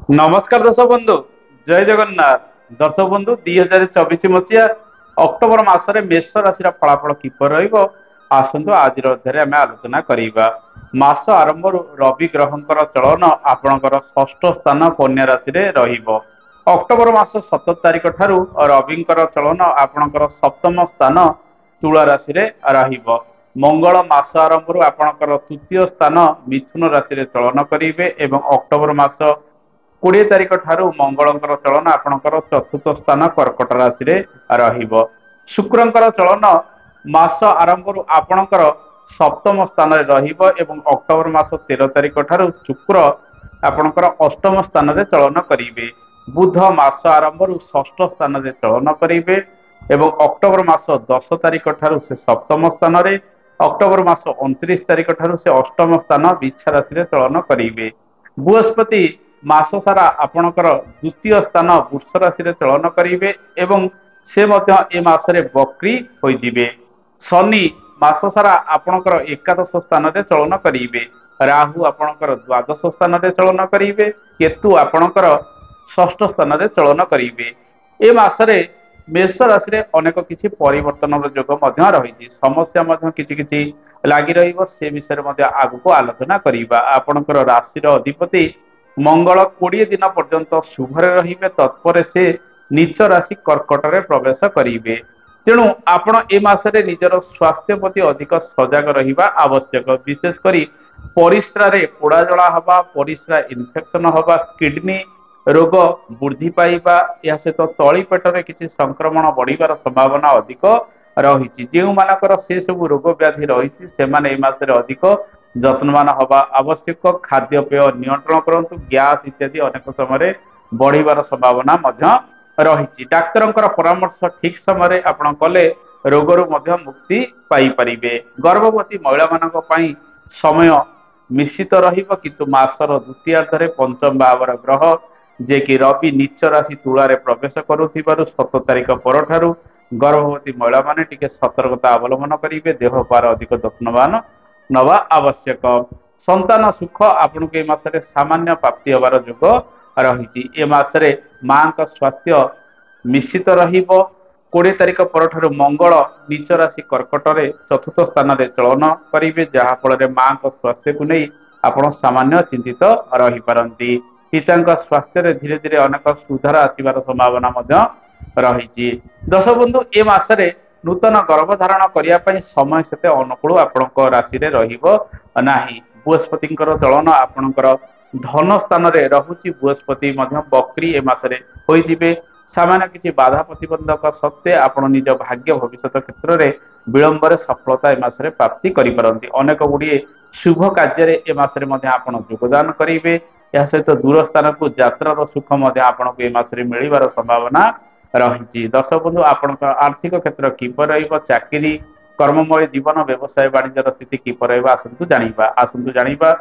नमस्कार दर्शक बंधु जय जगन्नाथ। दर्शक बंधु 2024 मसीहा अक्टोबर मासरे मेष राशि फलाफल किपर रहिबो आसंतु आज अध्याय आम आलोचना करिबा। मास आरंभ रवि ग्रहंकर चलन आपणकर षष्ठ स्थान कन्या राशि रे रहिबो। अक्टोबर मास 17 तारिख ठारू रविंकर चलन आपणकर सप्तम स्थान तुला राशि रे रहिबो। मंगल मास आरंभ आपणकर तृतीय स्थान मिथुन राशि रे चलन करिवे एवं अक्टोबर मास 20 तारिख ठारू मंगलंकर चलन आपणकर चतुर्थ स्थान कर्कट राशि रे रहिबो। शुक्रंकर चलन मास आरंभ आपणकर सप्तम स्थान रे रहिबो एवं अक्टोबर मास 13 तारिख ठारू शुक्र आपणकर अष्टम स्थान रे चलन करिवे। बुध मास आरंभ षष्ठ स्थान रे चलन करिवे एवं अक्टोबर मास 10 तारिख ठारू से सप्तम स्थान रे अक्टोबर मास 29 तारिख ठारू से अष्टम स्थान बिच्छा राशि रे चलन करिवे। बृहस्पति मास सारा आपणकर द्वितीय स्थान वृष राशि रे चलन करिवे एवं से मध्य ए मासरे बक्री होइजिबे। शनि मास सारा आपणकर एकादश स्थान रे चलन करिवे। राहु आपणकर द्वादश स्थान रे चलन करिवे। केतु आपणकर षष्ठ स्थान रे चलन करिवे। ए मासरे मेष राशि रे अनेक किछि परिवर्तन योग मध्य रहिछि। समस्या मध्य किछि किछि लागि रहिबो से विषय मध्य आगु आलोचना करिबा। आपणकर राशि रो अधिपति मंगल 20 दिन पर्यंत शुभरे रहिबे तत्पर से नीच राशि कर्कट रे प्रवेश करिवे। तेणु आपण ए मासरे निजर स्वास्थ्य प्रति अधिक सजग रहिबा आवश्यक। विशेष करी परिस्रा रे पोड़ा जला हवा, परिस्रा इन्फेक्शन हवा, किडनी रोग वृद्धि पाइबा या सहित तली पेटरे किछि संक्रमण बढ़िबार संभावना अधिक रहिछि। जेउ मानकर से सब रोग व्याधि रहिछि सेमाने ए मासरे अधिक जत्नवान हवा आवश्यक। खाद्य पेय नियंत्रण करंतु। गैस इत्यादि अनेक समय बढ़िबार संभावना मध्य रहिछि। डाक्तरंकर परामर्श ठीक समय आपण कले रोगरु मध्य मुक्ति पाई परिबे। गर्भवती महिला मानक पई समय मिश्रित रहिबो किंतु मासर द्वितीयार्धरे पंचम भावर ग्रह जे कि रवि नीच राशि तुला रे प्रवेश करुथिबारु 17 तारिख परठारु गर्भवती महिला माने टिके सतर्कता अवलंबन करिवे। देह पार अधिक जत्नवान नवा आवश्यक। संतान सुख आपन के मासरे सामान्य प्राप्ति होबार योग रहिछि। ए मासरे मां का स्वास्थ्य मिश्रित रहिबो। 20 तारिख परठारु मंगल नीच राशि कर्कट रे चतुर्थ स्थान रे चलन करिवे जहा फल रे मां का स्वास्थ्य को नै आपण सामान्य चिंतित रहि परंती। पिता स्वास्थ्य रे धीरे धीरे अनेक सुधार आसीबार संभावना मध्य रहिछि। दर्शक बंधु ए मासरे नूतन गर्भधारण करिया पई समय सेते अनुकूल आपणक राशि रे रहिबो नाही। बृहस्पतिंकर चलन आपणकर धन स्थान रे रहुछि। बृहस्पति मध्य बक्री ए मासरे होई जिवे। सामान्य किछि बाधा प्रतिबंधक सत्वे आपण निज भाग्य भविष्यत क्षेत्र रे विलंब रे सफलता ए मासरे प्राप्ति करि परंती। अनेक गुडी शुभ कार्य रे ए मासरे मध्य आपण योगदान करिवे। या सहित दूर स्थान को यात्रार सुख मध्य आपण को ए मासरे मिलिबार संभावना रहिछि। दर्शक बंधु आपणक आर्थिक क्षेत्र किपर रहिबो, चाकरी कर्ममय जीवन व्यवसाय वाणिज्यर स्थिति किपर रहिबो आसंतु जानिबा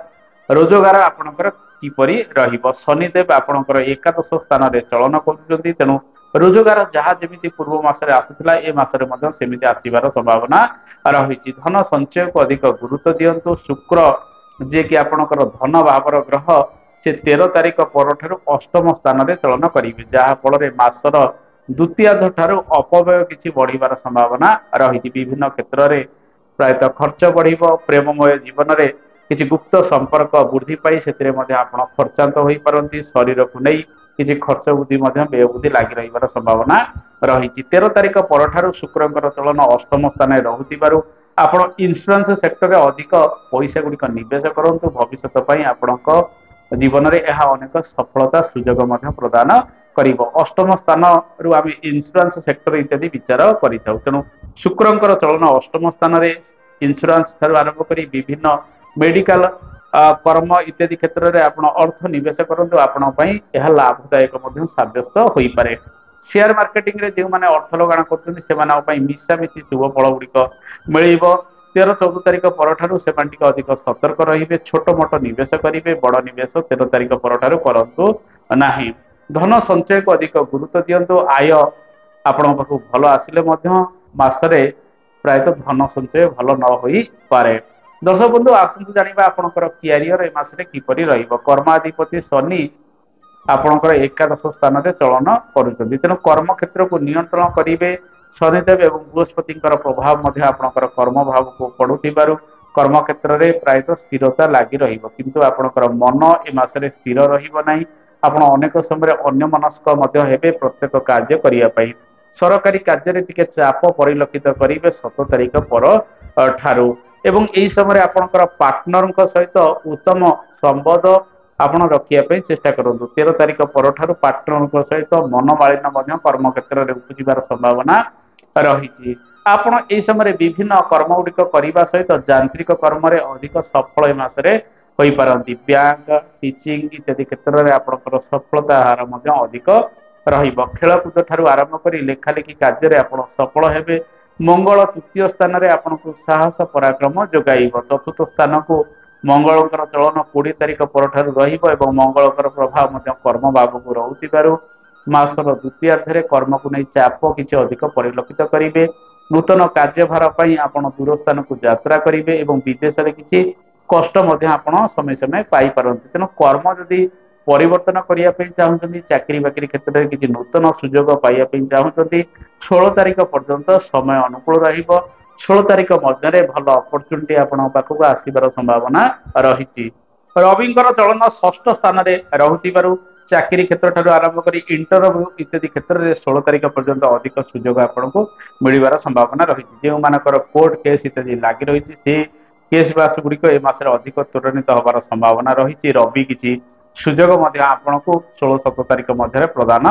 रोजगार आपणकर किपरि रहिबो। शनिदेव आपणकर एकादश स्थान रे चलन करुचंती तेणु रोजगार जहा जेमिति पूर्व मासरे आसुतला ए मासरे मध्य सेमिति आसीबार संभावना रहिछि। धन संचय को अधिक गुरुत्व दियंतु। शुक्र जे कि आपणकर धन भावर ग्रह से 13 तारिख परठारु अष्टम स्थान रे चलन करिवे जहा फल रे मासर द्वितीयार्ध ठारू अपव्यय किछि बढ़िबार संभावना रहिछि। विभिन्न क्षेत्र रे प्रायतः खर्च बढ़िबो। प्रेममय जीवन रे किछि गुप्त संपर्क वृद्धि पाई सेतिरे मध्ये आपण खर्चांत होई परंती। शरीर को नै किछि खर्च वृद्धि मध्ये व्यय वृद्धि लागि रहिबार संभावना रहिछि। 13 तारिख परठारु शुक्रंकर चलन अष्टम स्थान रे रहुतिबारु आपण इंश्योरेंस सेक्टर रे अधिक पैसा गुडिक निवेश करंतु। भविष्यत पई आपणक जीवन रे एहा अनेक सफलता सुयोग मध्ये प्रदान करिबो। अष्टम स्थान रु आमे इंश्योरेंस सेक्टर इत्यादि विचार करिथाउ। तेणु शुक्रंकर चलन अष्टम स्थान रे इंश्योरेंस ठारू आरंभ करी विभिन्न मेडिकल कर्म इत्यादि क्षेत्र रे आपण अर्थ निवेश करंतु आपण पई एहा लाभदायक मध्ये साब्यस्त होई पारे। शेयर मार्केटिंग रे जे माने अर्थ लगाण करछन से माने पई मिसामिति शुभ फल गुडिक मिलिबो। 13-14 तारिख परठारु से टिके अधिक सतर्क रहिबे। छोट मोट निवेश करिवे। बड़ निवेश 13 तारिख परठारु करंतु नाही। धन संचय को अधिक गुरुत्व दियंतु। आय आपण पाखु भल आसिले मध्य मासरे प्रायतः धन संचय भल न होई पारे। दर्शक बंधु आसंतु जानिबा आपणकर क्यारियर ए मासरे किपरि रहिबो। कर्माधिपति शनि ଆପଣଙ୍କର ଏକାଦଶ ସ୍ଥାନରେ ଚଳନ କରୁଛନ୍ତି। ତେଣୁ କର୍ମ କ୍ଷେତ୍ରକୁ ନିୟନ୍ତ୍ରଣ କରିବେ ଶନିଦେବ ଏବଂ ବୃହସ୍ପତିଙ୍କର ପ୍ରଭାବ ମଧ୍ୟ ଆପଣଙ୍କର କର୍ମ ଭାବକୁ ପଡୁଥିବାରୁ କର୍ମ କ୍ଷେତ୍ରରେ ପ୍ରାୟତଃ ସ୍ଥିରତା ଲାଗି ରହିବ, କିନ୍ତୁ ଆପଣଙ୍କର ମନ ଏ ମାସରେ ସ୍ଥିର ରହିବ ନାହିଁ। ଆପଣ ଅନେକ ସମୟରେ ଅନ୍ୟମନସ୍କ ମଧ୍ୟ ହେବେ ପ୍ରତ୍ୟେକ କାର୍ଯ୍ୟ କରିବା ପାଇଁ। ସରକାରୀ କାର୍ଯ୍ୟରେ ଟିକେ ଚାପ ପରିଲକ୍ଷିତ କରିବେ 7 ତାରିଖ ପର ଠାରୁ। ଏବଂ ଏହି ସମୟରେ ଆପଣଙ୍କର ପାର୍ଟନରଙ୍କ ସହିତ ଉତ୍ତମ ସମ୍ବନ୍ଧ ଆପଣ ରଖିବା ପାଇଁ ଚେଷ୍ଟା କରନ୍ତୁ। 13 ତାରିଖ ପରଠାରୁ ପାର୍ଟନରଙ୍କ ସହିତ ମନମାଳିନ୍ୟ ମଧ୍ୟ କର୍ମ କ୍ଷେତ୍ରରେ ଉପୁଜିବାର ସମ୍ଭାବନା ରହିଛି। ଆପଣ ଏହି ସମୟରେ ବିଭିନ୍ନ କର୍ମ ଗୁଡିକ କରିବା ସହିତ ଯାନ୍ତ୍ରିକ କର୍ମରେ ଅଧିକ ସଫଳ ଏ ମାସରେ ହୋଇପାରନ୍ତି। ବ୍ୟାଙ୍କ, ଟିଚିଂ ଇତ୍ୟାଦି କ୍ଷେତ୍ରରେ ଆପଣଙ୍କର ସଫଳତା ହାର ମଧ୍ୟ ଅଧିକ ରହିବ। ଖେଳକୁଦ ଠାରୁ ଆରମ୍ଭ କରି ଲେଖାଲେଖି କାର୍ଯ୍ୟରେ ଆପଣ ସଫଳ ହେବେ। ମଙ୍ଗଳ ତୃତୀୟ ସ୍ଥାନରେ ଆପଣଙ୍କୁ ସାହସ ପରାକ୍ରମ ଯୋଗାଇବ। ଚତୁର୍ଥ ସ୍ଥାନକୁ ମଙ୍ଗଳଙ୍କର ଚଳନ 20 ତାରିଖ ପରଠାରୁ ରହିବ ଏବଂ ମଙ୍ଗଳଙ୍କର ପ୍ରଭାବ ମଧ୍ୟ କର୍ମ ଭାବକୁ ରହୁଥିବାରୁ ମାସର ଦ୍ୱିତୀୟାର୍ଦ୍ଧରେ କର୍ମକୁ ନେଇ ଚାପ କିଛି ଅଧିକ ପରିଲକ୍ଷିତ କରିବେ। ନୂତନ କାର୍ଯ୍ୟଭାର ପାଇଁ ଆପଣ ଦୂର ସ୍ଥାନକୁ ଯାତ୍ରା କରିବେ ଏବଂ ବିଦେଶରେ କିଛି କଷ୍ଟ ମଧ୍ୟ ଆପଣ ସମୟ ସମୟ ପାଇପାରନ୍ତି। ତେଣୁ କର୍ମ ଯଦି ପରିବର୍ତ୍ତନ କରିବା ପାଇଁ ଚାହୁଁଛନ୍ତି, ଚାକିରି ବାକିରି କ୍ଷେତ୍ରରେ କିଛି ନୂତନ ସୁଯୋଗ ପାଇବା ପାଇଁ ଚାହୁଁଛନ୍ତି, 16 ତାରିଖ ପର୍ଯ୍ୟନ୍ତ ସମୟ ଅନୁକୂଳ ରହିବ। 16 ତାରିଖ ମଧ୍ୟରେ ଭଲ ଅପରଚ୍ୟୁନିଟି ଆପଣଙ୍କ ପାଖକୁ ଆସିବାର ସମ୍ଭାବନା ରହିଛି। ରବିଙ୍କର ଚଳନ ଷଷ୍ଠ ସ୍ଥାନରେ ରହୁଥିବାରୁ ଚାକିରି କ୍ଷେତ୍ର ଠାରୁ ଆରମ୍ଭ କରି ଇଣ୍ଟରଭ୍ୟୁ ଇତ୍ୟାଦି କ୍ଷେତ୍ରରେ 16 ତାରିଖ ପର୍ଯ୍ୟନ୍ତ ଅଧିକ ସୁଯୋଗ ଆପଣଙ୍କୁ ମିଳିବାର ସମ୍ଭାବନା ରହିଛି। ଯେଉଁମାନଙ୍କର କୋର୍ଟ କେସ୍ ଇତ୍ୟାଦି ଲାଗି ରହିଛି, ସେ କେସ୍ ବାସ ଗୁଡିକ ଏ ମାସରେ ଅଧିକ ତ୍ୱରାନ୍ୱିତ ହେବାର ସମ୍ଭାବନା ରହିଛି। ରବି କିଛି ସୁଯୋଗ ମଧ୍ୟ ଆପଣଙ୍କୁ 16-17 ତାରିଖ ମଧ୍ୟରେ ପ୍ରଦାନ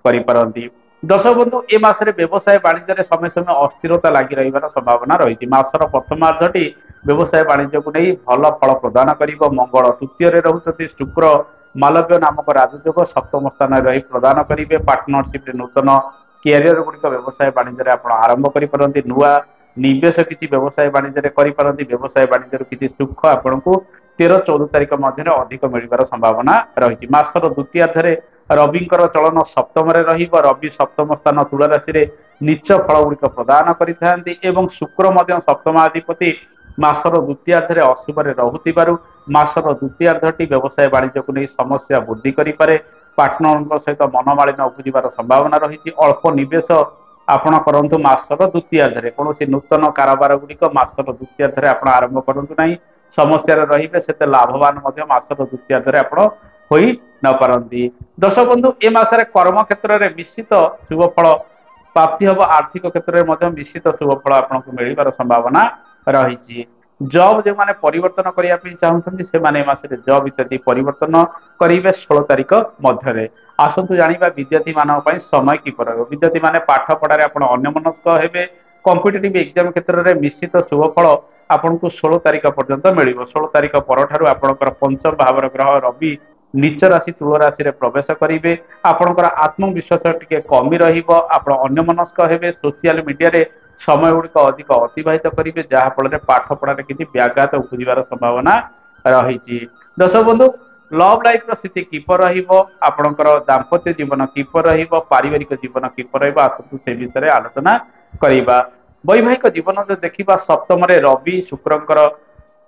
କରିପାରନ୍ତି। ଦର୍ଶକ ବନ୍ଧୁ, ଏ ମାସରେ ବ୍ୟବସାୟ ବାଣିଜ୍ୟରେ ସମୟ ସମୟ ଅସ୍ଥିରତା ଲାଗି ରହିବାର ସମ୍ଭାବନା ରହିଛି। ମାସର ପ୍ରଥମାର୍ଦ୍ଧଟି ବ୍ୟବସାୟ ବାଣିଜ୍ୟକୁ ନେଇ ଭଲ ଫଳ ପ୍ରଦାନ କରିବ। ମଙ୍ଗଳ ତୃତୀୟରେ ରହୁଛନ୍ତି, ଶୁକ୍ର ମାଲବ୍ୟ ନାମକ ରାଜଯୋଗ ସପ୍ତମ ସ୍ଥାନରେ ରହି ପ୍ରଦାନ କରିବେ। ପାର୍ଟନରସିପରେ ନୂତନ କ୍ୟାରିୟର ଗୁଡିକ ବ୍ୟବସାୟ ବାଣିଜ୍ୟରେ ଆପଣ ଆରମ୍ଭ କରିପାରନ୍ତି। ନୂଆ ନିବେଶ କିଛି ବ୍ୟବସାୟ ବାଣିଜ୍ୟରେ କରିପାରନ୍ତି। ବ୍ୟବସାୟ ବାଣିଜ୍ୟରୁ କିଛି ସୁଖ ଆପଣଙ୍କୁ 13-14 ତାରିଖ ମଧ୍ୟରେ ଅଧିକ ମିଳିବାର ସମ୍ଭାବନା ରହିଛି। ମାସର ଦ୍ୱିତୀୟାର୍ଦ୍ଧରେ ରବିଙ୍କର ଚଳନ ସପ୍ତମରେ ରହିବ। ରବି ସପ୍ତମ ସ୍ଥାନ ତୁଳ ରାଶିରେ ନିଚ ଫଳ ଗୁଡିକ ପ୍ରଦାନ କରିଥାନ୍ତି ଏବଂ ଶୁକ୍ର ମଧ୍ୟ ସପ୍ତମାଧିପତି ମାସର ଦ୍ୱିତୀୟାର୍ଦ୍ଧରେ ଅଶୁଭରେ ରହୁଥିବାରୁ ମାସର ଦ୍ୱିତୀୟାର୍ଦ୍ଧଟି ବ୍ୟବସାୟ ବାଣିଜ୍ୟକୁ ନେଇ ସମସ୍ୟା ବୃଦ୍ଧି କରିପାରେ। ପାର୍ଟନରଙ୍କ ସହିତ ମନମାଳିନ୍ୟ ଉପୁଜିବାର ସମ୍ଭାବନା ରହିଛି। ଅଳ୍ପ ନିବେଶ ଆପଣ କରନ୍ତୁ ମାସର ଦ୍ୱିତୀୟାର୍ଦ୍ଧରେ। କୌଣସି ନୂତନ କାରବାର ଗୁଡିକ ମାସର ଦ୍ୱିତୀୟାର୍ଦ୍ଧରେ ଆପଣ ଆରମ୍ଭ କରନ୍ତୁ ନାହିଁ। ସମସ୍ୟାରେ ରହିବେ, ସେତେ ଲାଭବାନ ମଧ୍ୟ ମାସର ଦ୍ୱିତୀୟାର୍ଦ୍ଧରେ ଆପଣ ହୋଇ ନ ପାରନ୍ତି। ଦର୍ଶକ ବନ୍ଧୁ, ଏ ମାସରେ କର୍ମ କ୍ଷେତ୍ରରେ ନିଶ୍ଚିତ ଶୁଭ ଫଳ ପ୍ରାପ୍ତି ହେବ। ଆର୍ଥିକ କ୍ଷେତ୍ରରେ ମଧ୍ୟ ନିଶ୍ଚିତ ଶୁଭ ଫଳ ଆପଣଙ୍କୁ ମିଳିବାର ସମ୍ଭାବନା ରହିଛି। ଜବ୍ ଯେଉଁମାନେ ପରିବର୍ତ୍ତନ କରିବା ପାଇଁ ଚାହୁଁଛନ୍ତି, ସେମାନେ ଏ ମାସରେ ଜବ୍ ଇତ୍ୟାଦି ପରିବର୍ତ୍ତନ କରିବେ 16 ତାରିଖ ମଧ୍ୟରେ। ଆସନ୍ତୁ ଜାଣିବା ବିଦ୍ୟାର୍ଥୀ ମାନଙ୍କ ପାଇଁ ସମୟ କିପରି ରହିବ। ବିଦ୍ୟାର୍ଥୀ ମାନେ ପାଠ ପଢାରେ ଆପଣ ଅନ୍ୟମନସ୍କ ହେବେ। କମ୍ପିଟେଟିଭ୍ ଏକ୍ଜାମ କ୍ଷେତ୍ରରେ ନିଶ୍ଚିତ ଶୁଭ ଫଳ ଆପଣଙ୍କୁ 16 ତାରିଖ ପର୍ଯ୍ୟନ୍ତ ମିଳିବ। 16 ତାରିଖ ପରଠାରୁ ଆପଣଙ୍କର ପଞ୍ଚମ ଭାବର ଗ୍ରହ ରବି ନିଚ ରାଶି ତୁଳ ରାଶିରେ ପ୍ରବେଶ କରିବେ। ଆପଣଙ୍କର ଆତ୍ମବିଶ୍ୱାସ ଟିକେ କମି ରହିବ। ଆପଣ ଅନ୍ୟମନସ୍କ ହେବେ। ସୋସିଆଲ ମିଡିଆରେ ସମୟ ଗୁଡିକ ଅଧିକ ଅତିବାହିତ କରିବେ, ଯାହା ଫଳରେ ପାଠ ପଢାରେ କିଛି ବ୍ୟାଘାତ ଉପୁଜିବାର ସମ୍ଭାବନା ରହିଛି। ଦର୍ଶକ ବନ୍ଧୁ, ଲଭ୍ ଲାଇଫ ର ସ୍ଥିତି କିପରି ରହିବ, ଆପଣଙ୍କର ଦାମ୍ପତ୍ୟ ଜୀବନ କିପରି ରହିବ, ପାରିବାରିକ ଜୀବନ କିପରି ରହିବ, ଆସନ୍ତୁ ସେ ବିଷୟରେ ଆଲୋଚନା କରିବା। ବୈବାହିକ ଜୀବନ ଯଦି ଦେଖିବା, ସପ୍ତମରେ ରବି ଶୁକ୍ରଙ୍କର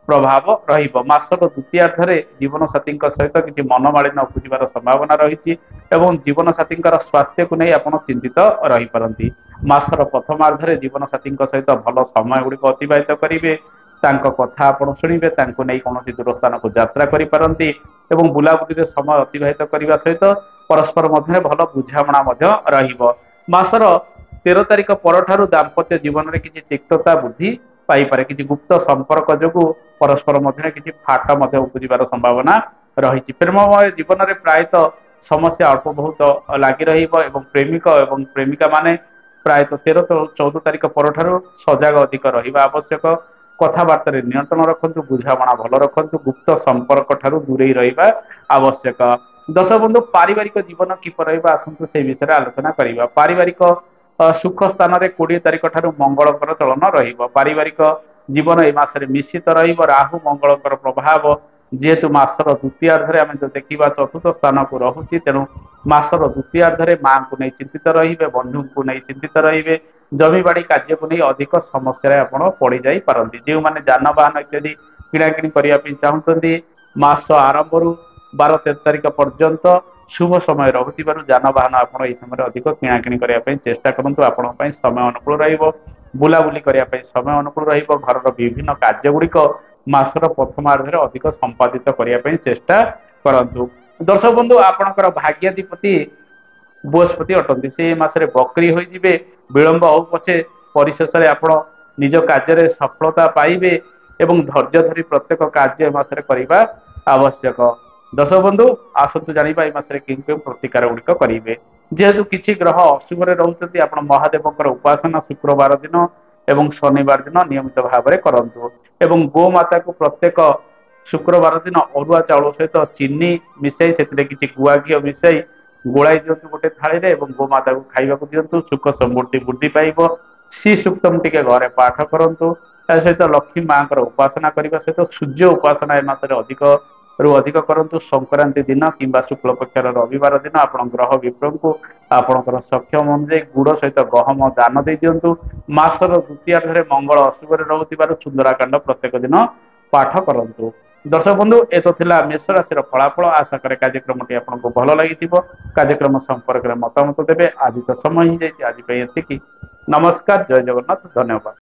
ପ୍ରଭାବ ରହିବ। ମାସର ଦ୍ୱିତୀୟାର୍ଦ୍ଧରେ ଜୀବନ ସାଥୀଙ୍କ ସହିତ କିଛି ମନମାଳିନ୍ୟ ଉପୁଜିବାର ସମ୍ଭାବନା ରହିଛି ଏବଂ ଜୀବନ ସାଥୀଙ୍କର ସ୍ୱାସ୍ଥ୍ୟକୁ ନେଇ ଆପଣ ଚିନ୍ତିତ ରହିପାରନ୍ତି। ମାସର ପ୍ରଥମାର୍ଦ୍ଧରେ ଜୀବନ ସାଥୀଙ୍କ ସହିତ ଭଲ ସମୟ ଗୁଡିକ ଅତିବାହିତ କରିବେ। ତାଙ୍କ କଥା ଆପଣ ଶୁଣିବେ, ତାଙ୍କୁ ନେଇ କୌଣସି ଦୂର ସ୍ଥାନକୁ ଯାତ୍ରା କରିପାରନ୍ତି ଏବଂ ବୁଲାବୁଲିରେ ସମୟ ଅତିବାହିତ କରିବା ସହିତ ପରସ୍ପର ମଧ୍ୟରେ ଭଲ ବୁଝାମଣା ମଧ୍ୟ ରହିବ। ମାସର 13 ତାରିଖ ପରଠାରୁ ଦାମ୍ପତ୍ୟ ଜୀବନରେ କିଛି ତିକ୍ତତା ବୃଦ୍ଧି ପାଇପାରେ। କିଛି ଗୁପ୍ତ ସମ୍ପର୍କ ଯୋଗୁଁ ପରସ୍ପର ମଧ୍ୟରେ କିଛି ଫାଟ ମଧ୍ୟ ଉପୁଜିବାର ସମ୍ଭାବନା ରହିଛି। ପ୍ରେମମୟ ଜୀବନରେ ପ୍ରାୟତଃ ସମସ୍ୟା ଅଳ୍ପ ବହୁତ ଲାଗି ରହିବ ଏବଂ ପ୍ରେମିକ ଏବଂ ପ୍ରେମିକା ମାନେ ପ୍ରାୟତଃ 13-14 ତାରିଖ ପରଠାରୁ ସଜାଗ ଅଧିକ ରହିବା ଆବଶ୍ୟକ। କଥାବାର୍ତ୍ତାରେ ନିୟନ୍ତ୍ରଣ ରଖନ୍ତୁ, ବୁଝାମଣା ଭଲ ରଖନ୍ତୁ, ଗୁପ୍ତ ସମ୍ପର୍କ ଠାରୁ ଦୂରେଇ ରହିବା ଆବଶ୍ୟକ। ଦର୍ଶକ ବନ୍ଧୁ, ପାରିବାରିକ ଜୀବନ କିପରି ରହିବ, ଆସନ୍ତୁ ସେ ବିଷୟରେ ଆଲୋଚନା କରିବା। ପାରିବାରିକ ସୁଖ ସ୍ଥାନରେ 20 ତାରିଖ ଠାରୁ ମଙ୍ଗଳଙ୍କର ଚଳନ ରହିବ। ପାରିବାରିକ ଜୀବନ ଏ ମାସରେ ମିଶ୍ରିତ ରହିବ। ରାହୁ ମଙ୍ଗଳଙ୍କର ପ୍ରଭାବ ଯେହେତୁ ମାସର ଦ୍ୱିତୀୟାର୍ଦ୍ଧରେ ଆମେ ଯଦି ଦେଖିବା ଚତୁର୍ଥ ସ୍ଥାନକୁ ରହୁଛି, ତେଣୁ ମାସର ଦ୍ୱିତୀୟାର୍ଦ୍ଧରେ ମାଙ୍କୁ ନେଇ ଚିନ୍ତିତ ରହିବେ, ବନ୍ଧୁଙ୍କୁ ନେଇ ଚିନ୍ତିତ ରହିବେ। ଜମିବାଡି କାର୍ଯ୍ୟକୁ ନେଇ ଅଧିକ ସମସ୍ୟାରେ ଆପଣ ପଡିଯାଇ ପାରନ୍ତି। ଯେଉଁମାନେ ଯାନବାହନ ଇତ୍ୟାଦି କିଣାକିଣି କରିବା ପାଇଁ ଚାହୁଁଛନ୍ତି, ମାସ ଆରମ୍ଭରୁ 12-13 ତାରିଖ ପର୍ଯ୍ୟନ୍ତ शुभ समय रहुथिबारु जानवाहन आपण एई समय अधिक किणाकिणी करिया पई चेष्टा करंतु आपण पई समय अनुकूल रहिबो बुलाबुली करिया पई समय अनुकूल रहिबो घरर विभिन्न कार्य गुड़िक मासर प्रथमार्धରେ अधिक संपादित करिया पई चेष्टा करंतु दर्शक बंधु आपणकर भाग्याधिपति बृहस्पति अटंती से मासरे बकरी होइजिबे विलंब हो पछे परिशेष रे आपण निज कार्य सफलता पाइबे एवं धैर्य धरी प्रत्येक कार्य मासरे करिबा आवश्यक दर्शक बंधु आसतु जानिबा ए मासरे किं किं प्रतिकार गुड़िक करिवे जेहेतु किछि ग्रह अशुभ रे रहउछथि आपण महादेवकर उपासना शुक्रवार दिन एवं शनिवार दिन नियमित भाव में करंतु एवं गो माता को प्रत्येक शुक्रवार दिन अरुआ चाउल सहित चीनी मिसाई से किसी गुआ घी मिसाई गोलाई दिंतु गोटे थाली रे एवं गोमाता को खाइबा दिंतु सुख समृद्धि वृद्धि पाइब श्री सूक्तम टिके घरे पाठ करंतु ता सहित लक्ष्मी माँ उपासना करने सहित सूर्य उपासना ए मासरे अधिक रु अधिक करंतु संक्रांति दिन किंबा शुक्ल पक्षर रविवार दिन आपण ग्रह विप्र को आपणकर सक्षम अनुଯାୟୀ गुड़ सहित गहम दान दे दिंतु मासर द्वितीयार्धରେ मंगल अशुभ रहुथिबारु सुंदराकांड प्रत्येक दिन पाठ करंतु दर्शक बंधु ए तो थिला मेष राशि फलाफल आशा करे कार्यक्रमटी आपको भल लगी कार्यक्रम संपर्क में मतामत देवे आज तो समय ही जाइए आज एतिकी नमस्कार जय जगन्नाथ धन्यवाद।